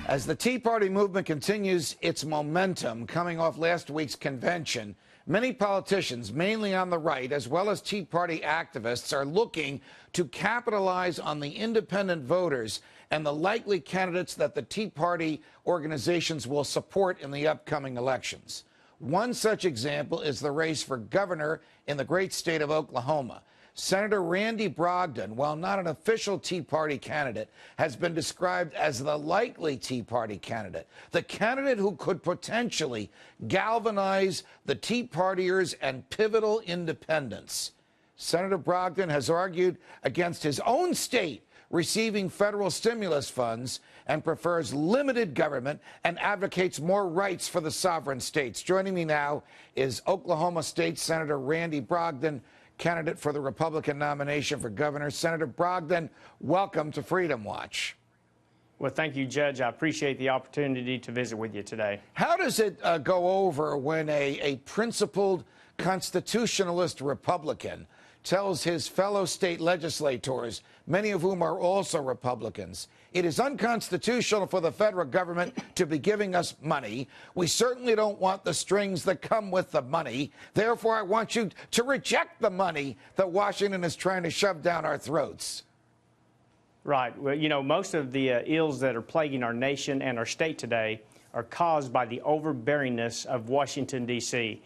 As the Tea Party movement continues its momentum coming off last week's convention, many politicians, mainly on the right, as well as Tea Party activists, are looking to capitalize on the independent voters and the likely candidates that the Tea Party organizations will support in the upcoming elections. One such example is the race for governor in the great state of Oklahoma. Senator Randy Brogdon, while not an official Tea Party candidate, has been described as the likely Tea Party candidate, the candidate who could potentially galvanize the Tea Partiers and pivotal independents. Senator Brogdon has argued against his own state receiving federal stimulus funds and prefers limited government and advocates more rights for the sovereign states. Joining me now is Oklahoma State Senator Randy Brogdon, candidate for the Republican nomination for governor. Senator Brogdon, welcome to Freedom Watch. Well, thank you, Judge. I appreciate the opportunity to visit with you today. How does it go over when a principled constitutionalist Republican tells his fellow state legislators, many of whom are also Republicans, it is unconstitutional for the federal government to be giving us money. We certainly don't want the strings that come with the money. Therefore, I want you to reject the money that Washington is trying to shove down our throats. Right. Well, you know, most of the ills that are plaguing our nation and our state today are caused by the overbearingness of Washington, D.C.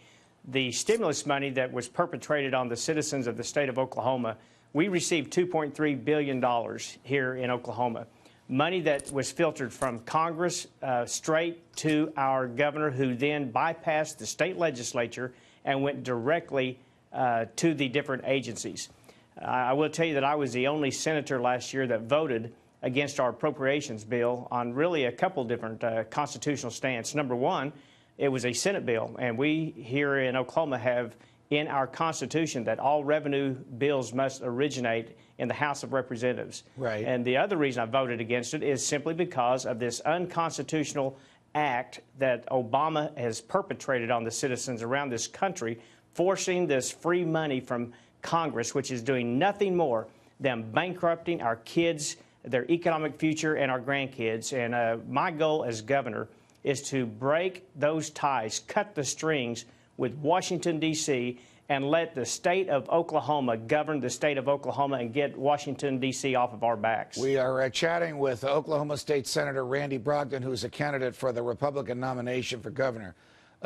The stimulus money that was perpetrated on the citizens of the state of Oklahoma, we received $2.3 billion here in Oklahoma. Money that was filtered from Congress straight to our governor, who then bypassed the state legislature and went directly to the different agencies. I will tell you that I was the only senator last year that voted against our appropriations bill on really a couple different constitutional stance. Number one, it was a Senate bill, and we here in Oklahoma have in our Constitution that all revenue bills must originate in the House of Representatives. Right. And the other reason I voted against it is simply because of this unconstitutional act that Obama has perpetrated on the citizens around this country, forcing this free money from Congress, which is doing nothing more than bankrupting our kids, their economic future, and our grandkids. And my goal as governor is to break those ties, cut the strings with Washington, D.C., and let the state of Oklahoma govern the state of Oklahoma and get Washington, D.C. off of our backs. We are chatting with Oklahoma State Senator Randy Brogdon, who is a candidate for the Republican nomination for governor.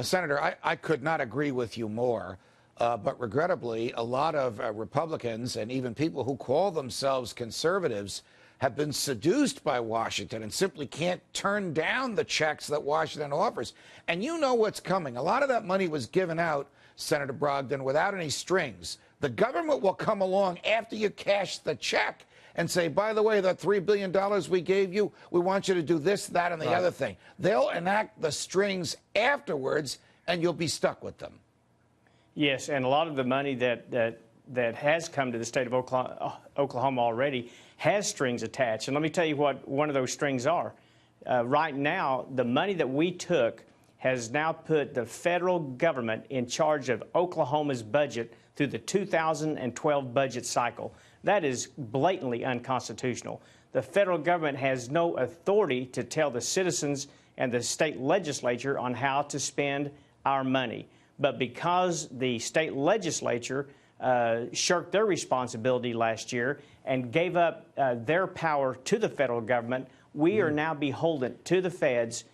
Senator, I could not agree with you more, but regrettably, a lot of Republicans and even people who call themselves conservatives have been seduced by Washington and simply can't turn down the checks that Washington offers. And you know what's coming. A lot of that money was given out, Senator Brogdon, without any strings. The government will come along after you cash the check and say, by the way, that $3 billion we gave you, we want you to do this, that, and the other thing. They'll enact the strings afterwards, and you'll be stuck with them. Yes, and a lot of the money that has come to the state of Oklahoma already has strings attached. And let me tell you what one of those strings are. Right now, the money that we took has now put the federal government in charge of Oklahoma's budget through the 2012 budget cycle. That is blatantly unconstitutional. The federal government has no authority to tell the citizens and the state legislature on how to spend our money. But because the state legislature shirked their responsibility last year and gave up their power to the federal government, we are now beholden to the feds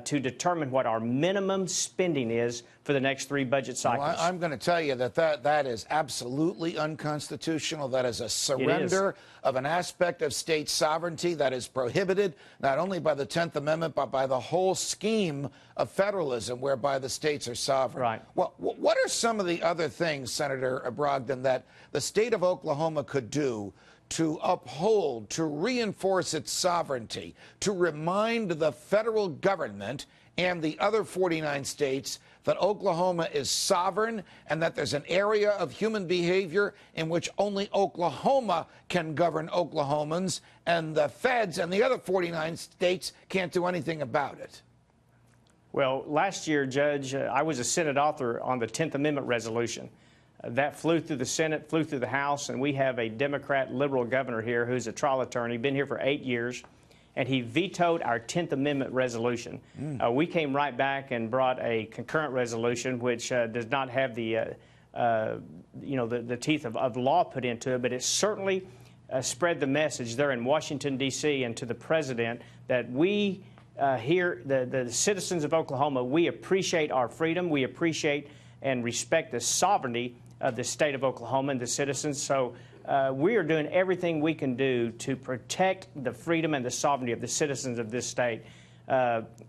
to determine what our minimum spending is for the next 3 budget cycles. Well, I'm going to tell you that is absolutely unconstitutional. That is a surrender of an aspect of state sovereignty that is prohibited not only by the 10th Amendment, but by the whole scheme of federalism whereby the states are sovereign. Right. Well, what are some of the other things, Senator Brogdon, that the state of Oklahoma could do to uphold, to reinforce its sovereignty, to remind the federal government and the other 49 states that Oklahoma is sovereign and that there's an area of human behavior in which only Oklahoma can govern Oklahomans, and the feds and the other 49 states can't do anything about it? Well, last year, Judge, I was a Senate author on the 10th Amendment resolution. That flew through the Senate, flew through the House, and we have a Democrat liberal governor here who's a trial attorney, been here for 8 years. and he vetoed our 10th Amendment resolution. We came right back and brought a concurrent resolution, which does not have the the teeth of law put into it, but it certainly spread the message there in Washington, D.C., and to the president that we here, the citizens of Oklahoma, we appreciate our freedom. We appreciate and respect the sovereignty of the state of Oklahoma and the citizens. So we are doing everything we can do to protect the freedom and the sovereignty of the citizens of this state.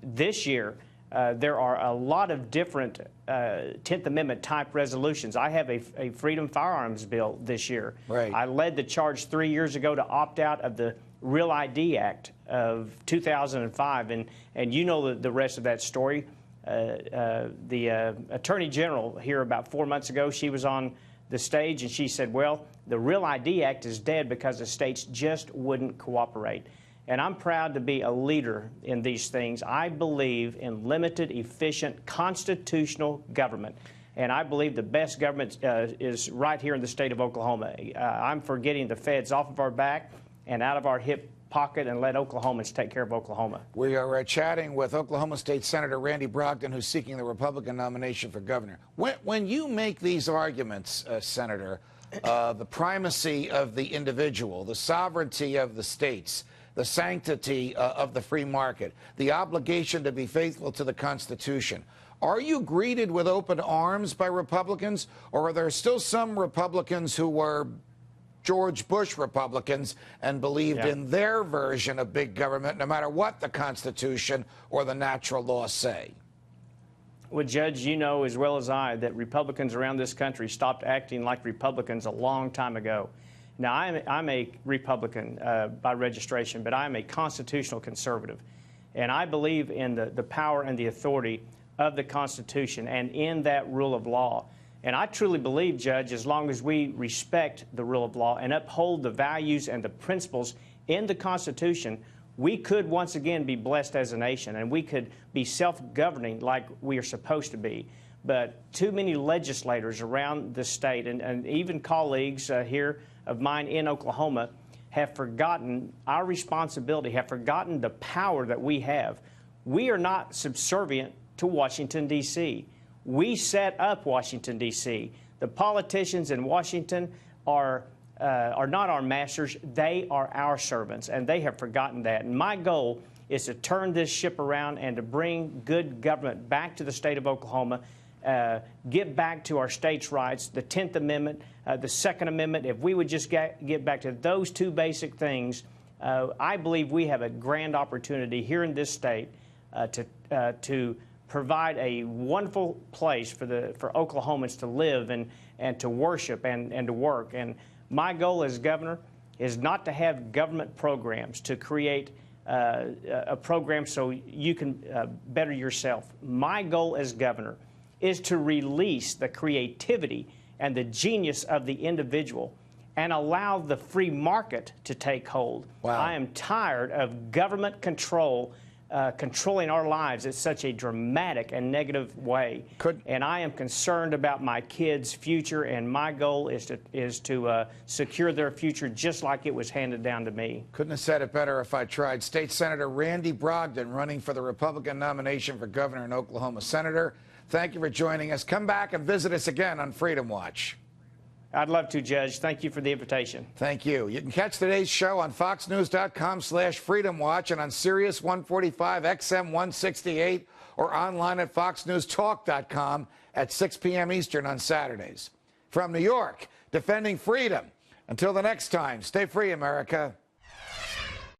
This year, there are a lot of different 10th Amendment type resolutions. I have a freedom firearms bill this year. Right. I led the charge 3 years ago to opt out of the Real ID Act of 2005, and you know the rest of that story. The Attorney General here about 4 months ago, she was on the stage and she said, well, the Real ID Act is dead because the states just wouldn't cooperate. And I'm proud to be a leader in these things. I believe in limited, efficient, constitutional government. And I believe the best government is right here in the state of Oklahoma. I'm for getting the feds off of our back and out of our hip pocket and let Oklahomans take care of Oklahoma. We are chatting with Oklahoma State Senator Randy Brogdon, who's seeking the Republican nomination for governor. When you make these arguments, Senator, the primacy of the individual, the sovereignty of the states, the sanctity of the free market, the obligation to be faithful to the Constitution, are you greeted with open arms by Republicans, or are there still some Republicans who were George Bush Republicans and believed in their version of big government, no matter what the Constitution or the natural laws say? Well, Judge, you know as well as I that Republicans around this country stopped acting like Republicans a long time ago. Now, I'm a Republican by registration, but I'm a constitutional conservative. And I believe in the power and the authority of the Constitution and in that rule of law. And I truly believe, Judge, as long as we respect the rule of law and uphold the values and the principles in the Constitution, we could once again be blessed as a nation, and we could be self-governing like we are supposed to be. But too many legislators around the state and even colleagues here of mine in Oklahoma have forgotten our responsibility, have forgotten the power that we have. We are not subservient to Washington, D.C. We set up Washington, D.C. The politicians in Washington are not our masters. They are our servants, and they have forgotten that. And my goal is to turn this ship around and to bring good government back to the state of Oklahoma, get back to our states' rights, the 10th Amendment, the Second Amendment. If we would just get back to those two basic things, I believe we have a grand opportunity here in this state to provide a wonderful place for Oklahomans to live and to worship and to work. And my goal as governor is not to have government programs to create a program so you can better yourself. My goal as governor is to release the creativity and the genius of the individual and allow the free market to take hold. Wow. I am tired of government control controlling our lives in such a dramatic and negative way. And I am concerned about my kids' future, and my goal is to secure their future just like it was handed down to me. Couldn't have said it better if I tried. State Senator Randy Brogdon, running for the Republican nomination for governor in Oklahoma. Senator, thank you for joining us. Come back and visit us again on Freedom Watch. I'd love to, Judge. Thank you for the invitation. Thank you. You can catch today's show on foxnews.com/freedomwatch and on Sirius 145 XM 168 or online at foxnewstalk.com at 6 p.m. Eastern on Saturdays. From New York, defending freedom. Until the next time, stay free, America.